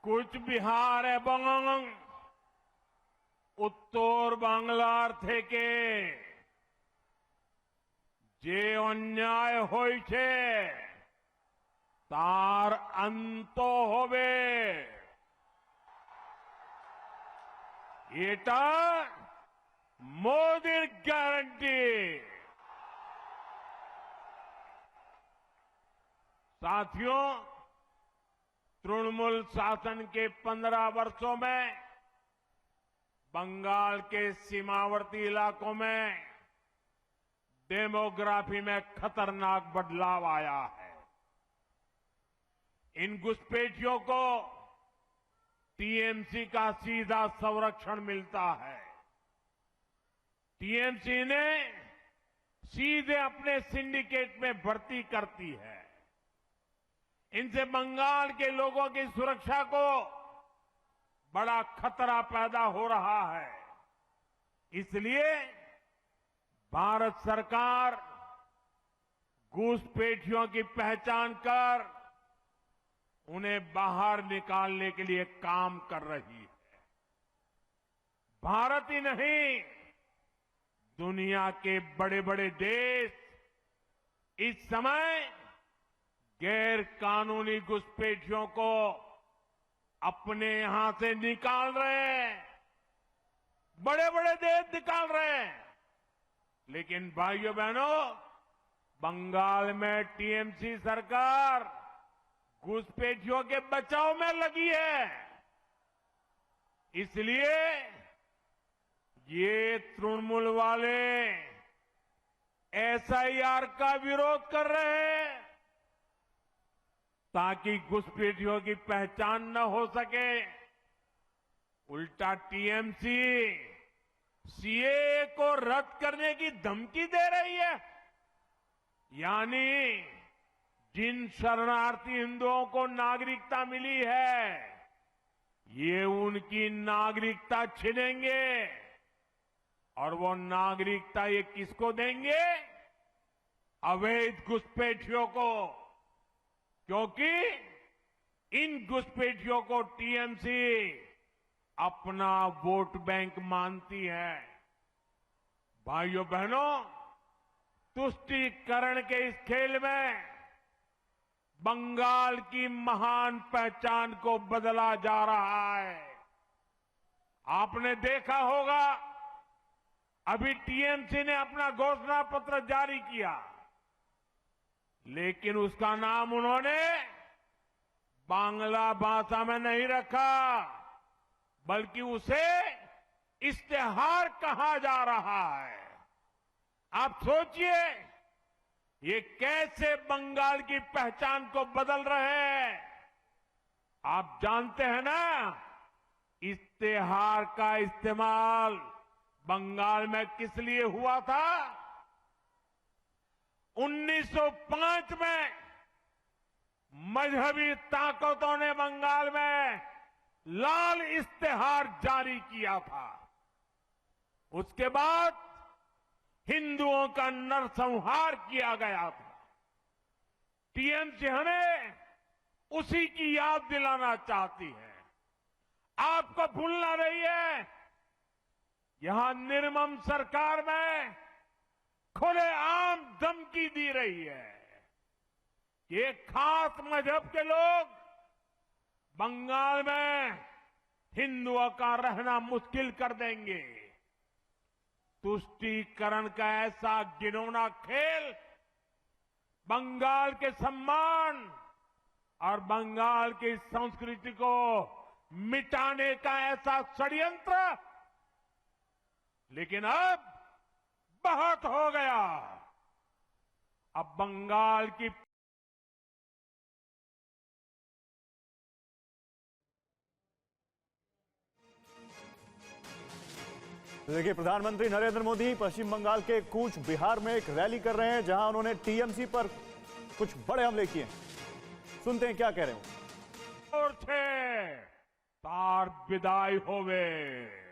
কুচ বিহার এবং উত্তর বাংলার থেকে যে অন্যায় হয়েছে তার অন্ত হবে। এটা मोदी गारंटी। साथियों, तृणमूल शासन के 15 वर्षों में बंगाल के सीमावर्ती इलाकों में डेमोग्राफी में खतरनाक बदलाव आया है। इन घुसपैठियों को टीएमसी का सीधा संरक्षण मिलता है। टीएमसी ने सीधे अपने सिंडिकेट में भर्ती करती है। इनसे बंगाल के लोगों की सुरक्षा को बड़ा खतरा पैदा हो रहा है। इसलिए भारत सरकार घुसपैठियों की पहचान कर उन्हें बाहर निकालने के लिए काम कर रही है। भारत ही नहीं, दुनिया के बड़े बड़े देश इस समय गैर कानूनी घुसपैठियों को अपने यहां से निकाल रहे हैं। बड़े बड़े देश निकाल रहे हैं। लेकिन भाइयों बहनों, बंगाल में टीएमसी सरकार घुसपैठियों के बचाव में लगी है। इसलिए ये तृणमूल वाले एसआईआर का विरोध कर रहे हैं ताकि घुसपैठियों की पहचान न हो सके। उल्टा टीएमसी सीएए को रद्द करने की धमकी दे रही है। यानी जिन शरणार्थी हिंदुओं को नागरिकता मिली है, ये उनकी नागरिकता छीनेंगे। और वो नागरिकता ये किसको देंगे? अवैध घुसपैठियों को। क्योंकि इन घुसपैठियों को टीएमसी अपना वोट बैंक मानती है। भाइयों बहनों, तुष्टीकरण के इस खेल में बंगाल की महान पहचान को बदला जा रहा है। आपने देखा होगा, अभी टीएमसी ने अपना घोषणा पत्र जारी किया, लेकिन उसका नाम उन्होंने बांग्ला भाषा में नहीं रखा, बल्कि उसे इश्तेहार कहा जा रहा है। आप सोचिए, ये कैसे बंगाल की पहचान को बदल रहे हैं। आप जानते हैं ना, इश्तेहार का इस्तेमाल बंगाल में किस लिए हुआ था? 1905 में मजहबी ताकतों ने बंगाल में लाल इश्तेहार जारी किया था। उसके बाद हिंदुओं का नरसंहार किया गया था। टीएमसी हमें उसी की याद दिलाना चाहती है। आपको भूलना नहीं है, यहां निर्मम सरकार में खुलेआम धमकी दी रही है कि एक खास मजहब के लोग बंगाल में हिंदुओं का रहना मुश्किल कर देंगे। तुष्टीकरण का ऐसा घिनौना खेल बंगाल के सम्मान और बंगाल की संस्कृति को मिटाने का ऐसा षड्यंत्र, लेकिन अब बहुत हो गया। अब बंगाल की देखिए, प्रधानमंत्री नरेंद्र मोदी पश्चिम बंगाल के कूच बिहार में एक रैली कर रहे हैं, जहां उन्होंने टीएमसी पर कुछ बड़े हमले किए। सुनते हैं क्या कह रहे हो। और छे तार विदाई होवे।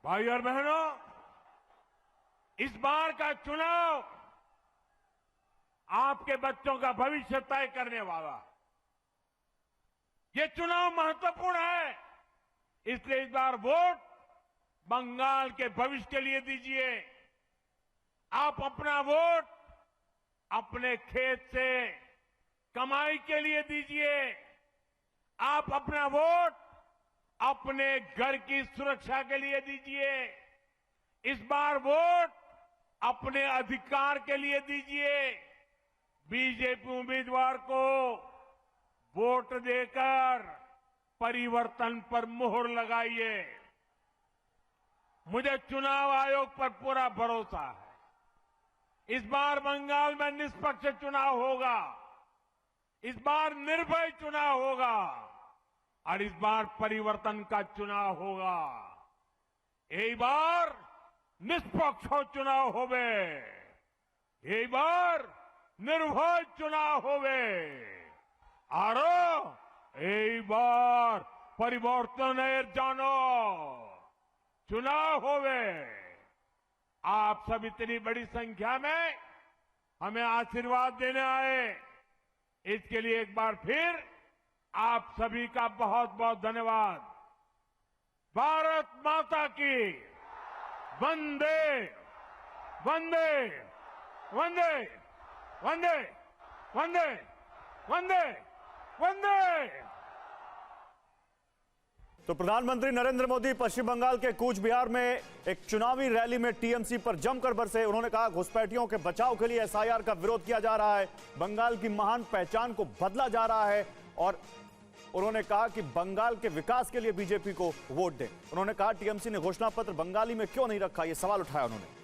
भाई और बहनों, इस बार का चुनाव आपके बच्चों का भविष्य तय करने वाला है। ये चुनाव महत्वपूर्ण है, इसलिए इस बार वोट बंगाल के भविष्य के लिए दीजिए। आप अपना वोट अपने खेत से कमाई के लिए दीजिए। आप अपना वोट अपने घर की सुरक्षा के लिए दीजिए। इस बार वोट अपने अधिकार के लिए दीजिए। बीजेपी उम्मीदवार को वोट देकर परिवर्तन पर मोहर लगाइए। मुझे चुनाव आयोग पर पूरा भरोसा है। इस बार बंगाल में निष्पक्ष चुनाव होगा, इस बार निर्भय चुनाव होगा और इस बार परिवर्तन का चुनाव होगा। यही बार निष्पक्ष चुनाव होवे, यही बार निर्भय चुनाव होवे और यही बार परिवर्तन जानो चुनाव होवे। आप सब इतनी बड़ी संख्या में हमें आशीर्वाद देने आए, इसके लिए एक बार फिर आप सभी का बहुत बहुत धन्यवाद। भारत माता की वंदे वंदे वंदे वंदे वंदे वंदे वंदे। तो प्रधानमंत्री नरेंद्र मोदी पश्चिम बंगाल के कूच बिहार में एक चुनावी रैली में टीएमसी पर जमकर बरसे। उन्होंने कहा घुसपैठियों के बचाव के लिए एसआईआर का विरोध किया जा रहा है, बंगाल की महान पहचान को बदला जा रहा है और उन्होंने कहा कि बंगाल के विकास के लिए बीजेपी को वोट दें। उन्होंने कहा टीएमसी ने घोषणा पत्र बंगाली में क्यों नहीं रखा, यह सवाल उठाया उन्होंने।